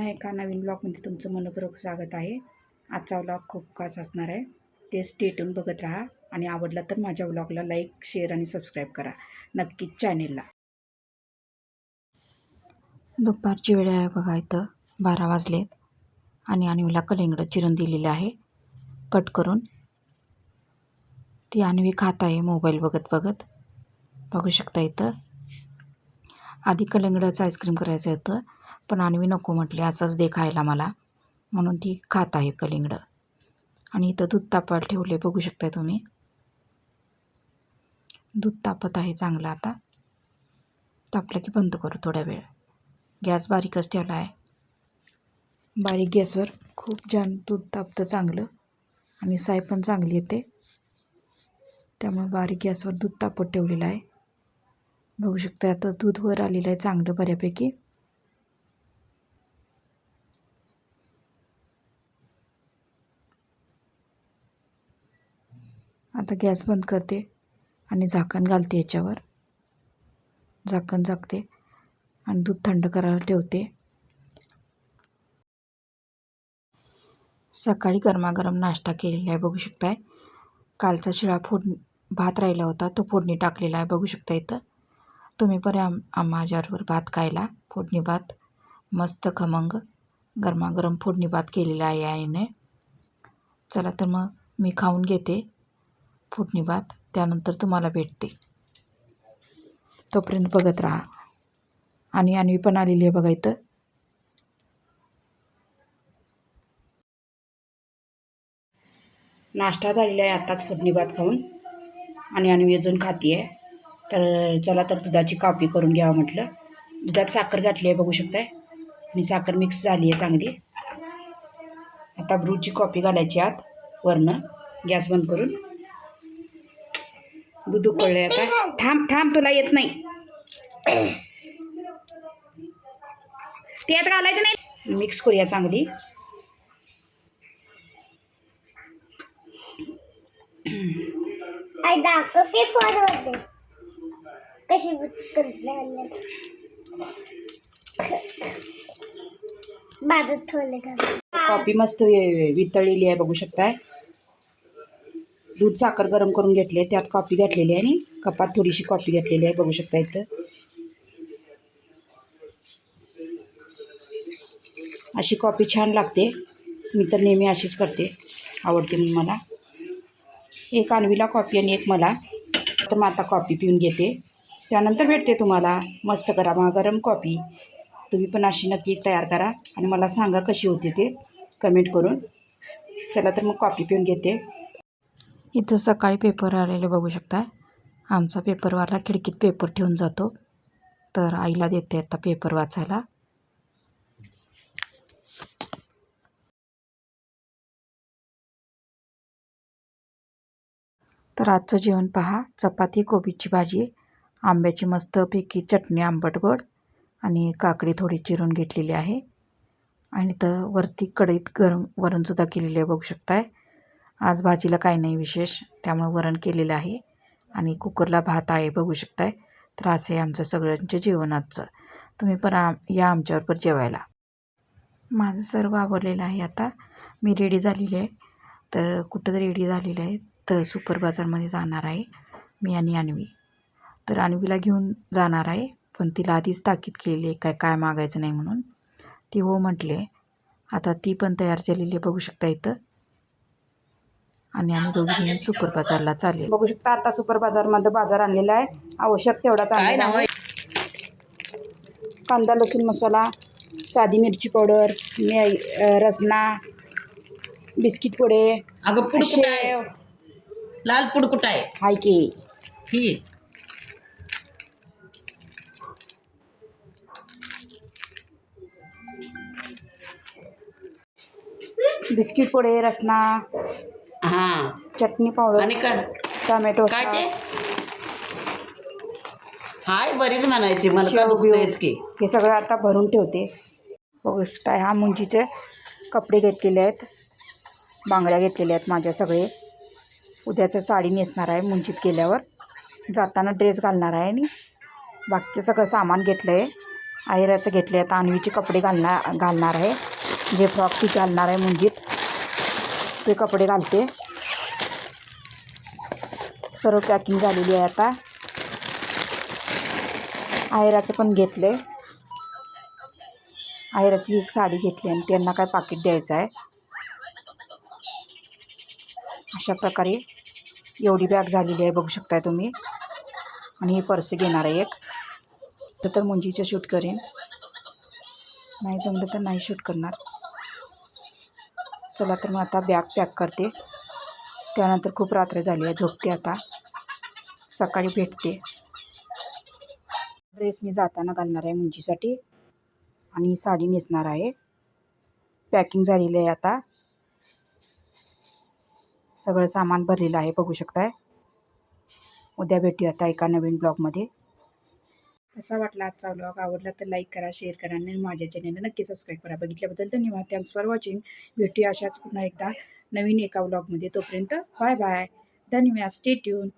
पुन्हा एका नवीन ब्लॉगमध्ये तुमचं मनपूर्वक स्वागत आहे. आजचा ब्लॉग खूप खास असणार आहे. ते स्टे ट्यून बघत राहा आणि आवडला तर माझ्या ब्लॉगला लाईक, शेअर आणि सबस्क्राईब करा नक्कीच चॅनेलला. दुपारची वेळ आहे बघा, इथं 12 वाजलेत आणि अन्वीला कलिंगड चिरून दिलेलं आहे कट करून. ती अन्वी खात आहे मोबाईल बघत बघत, बघू शकता. इथं आधी कलिंगडाचं आईस्क्रीम करायचं होतं पण अन्वी नको म्हटली, असंच दे खायला मला, म्हणून ती खात आहे कलिंगड. आणि इथं दूध तापायला ठेवले, बघू शकताय तुम्ही. दूध तापत आहे चांगलं. आता तापलं की बंद करू थोड्या वेळ. गॅस बारीकच ठेवला आहे. बारीक गॅसवर खूप छान दूध तापतं चांगलं आणि साय पण चांगली येते, त्यामुळे बारीक गॅसवर दूध तापत ठेवलेलं आहे. बघू शकता आता दूध वर आलेलं आहे चांगलं बऱ्यापैकी. आता गॅस बंद करते आणि झाकण घालते याच्यावर. झाकण झाकते आणि दूध थंड करायला ठेवते. सकाळी गरमागरम नाश्ता केलेला आहे, बघू शकताय. कालचा शिळा भात राहिला होता, तो फोडणी टाकलेला आहे, बघू शकता. इथं तुम्ही पण माझ्याबरोबर भात खायला. फोडणी भात मस्त खमंग गरमागरम फोडणी भात केलेला आहे आईने. चला तर मग मी खाऊन घेते फोडणी भात, त्यानंतर तुम्हाला भेटते. तोपर्यंत बघत राहा. आणि अन्वी पण आलेली आहे बघा इथं. नाश्ता झालेला आहे आत्ताच फोडणी भात खाऊन, आणि अन्वी अजून खाती आहे. तर चला तर दुधाची कॉफी करून घ्यावं म्हटलं. दुधात साखर घातली आहे, बघू शकताय, आणि साखर मिक्स झाली आहे चांगली. आता ब्रूची कॉफी घालायची आत वरनं, गॅस बंद करून. दूध उकळले आता. थांब थांब, तुला येत नाही ते आता घालायचं नाही. मिक्स करूया चांगली. कॉफी मस्त वितळलेली आहे, बघू शकताय. दूध साखर गरम करून घेतली आहे, त्यात कॉफी घातलेली आहे आणि कपात थोडीशी कॉफी घातलेली आहे, बघू शकता. इथं अशी कॉफी छान लागते. मी तर नेहमी अशीच करते, आवडते म्हणून मला. एक अन्वीला कॉफी आणि एक मला. तर मग आता कॉफी पिऊन घेते, त्यानंतर भेटते तुम्हाला. मस्त गरमागरम कॉफी तुम्ही पण अशी नक्की तयार करा आणि मला सांगा कशी होते ते कमेंट करून. चला तर मग कॉफी पिऊन घेते. इथं सकाळी पेपर आलेले बघू शकता. आमचा पेपरवाला खिडकीत पेपर ठेवून जातो, तर आईला देते आता पेपर वाचायला. तर आजचं जेवण पहा. चपाती, कोबीची भाजी, आंब्याची मस्तपैकी चटणी आंबट गोड, आणि काकडी थोडी चिरून घेतलेली आहे. आणि तर वरती कढईत गरम वरणसुद्धा केलेले आहे, बघू शकताय. आज भाजीला काही नाही विशेष, त्यामुळे वरण केलेलं आहे आणि कुकरला भात आहे, बघू शकताय. तर असं आहे आमचं सगळ्यांचं जेवण आजचं. तुम्ही पण या आमच्याबरोबर जेवायला. माझं सर्व आवरलेलं आहे. आता मी रेडी झालेली आहे. तर कुठं रेडी झालेलं आहे तर सुपर बाजारमध्ये जाणार आहे मी आणि अन्वी. तर अन्वीला घेऊन जाणार आहे, पण तिला आधीच ताकीद केलेली आहे काय मागायचं नाही म्हणून. ती हो म्हटले. आता ती पण तयार झालेली आहे, बघू शकता इथं. आणि आम्ही दोघी घेऊन सुपर बाजारला चालले. बघू शकता आता सुपर बाजारमध्ये बाजार आणलेला आहे, आवश्यक तेवढाच आणलेला आहे. कांदा, लसूण मसाला, साधी मिरची पावडर, रसना, बिस्किट पुडे, शेव, लाल पुड कुठं आहे? हाय की ही बिस्किट पुडे, रसना, हां, चटणी पावडर आणि काय टोमॅटो काय ते सॉस, हाय बरीच म्हणायची मला का शेव दुखतेच की. हे सगळं आता भरून ठेवते. बघू शकता ह्या मुंजीचे कपडे घेतलेले आहेत, बांगड्या घेतलेल्या आहेत माझ्या सगळे. उद्याचं साडी नेसणार आहे मुंजीत गेल्यावर, जाताना ड्रेस घालणार आहे आणि बाकीचं सगळं सामान घेतलं आहे. आयराचं घेतले. आता अन्वीचे कपडे घालणार आहे. जे फ्रॉक ती घालणार आहे मुंजीत ते कपडे घालते. सर्व पॅकिंग झालेली आहे. आता आयराचं पण घेतले. आयराची एक साडी घेतली आणि त्यांना काय पाकिट द्यायचं आहे. अशा प्रकारे एवढी बॅग झालेली आहे बघू शकताय तुम्ही. आणि ही पर्स घेणार आहे एक. तर मुंजीचं शूट करेन, नाही जमलं तर नाही शूट करणार. चला तर मग आता बॅग पॅक करते. त्यानंतर खूप रात्र झाली आहे, झोपते आता. सकाळी भेटते. ड्रेस मी जाताना घालणार आहे मुंजीसाठी आणि साडी नेसणार आहे. पॅकिंग झालेली आहे. आता सगळं सामान भरलेलं आहे बघू शकताय. उद्या भेटूया आता एका नवीन ब्लॉगमध्ये. कसा वाटला आजचा ब्लॉग? आवडला तर लाईक करा, शेअर करा आणि माझ्या चॅनलला नक्की सबस्क्राईब करा. बघितल्याबद्दल धन्यवाद. Thanks for watching. भेटूया अशाच पुन्हा एकदा नवीन एका ब्लॉगमध्ये. तोपर्यंत बाय बाय. धन्यवाद. Stay tune.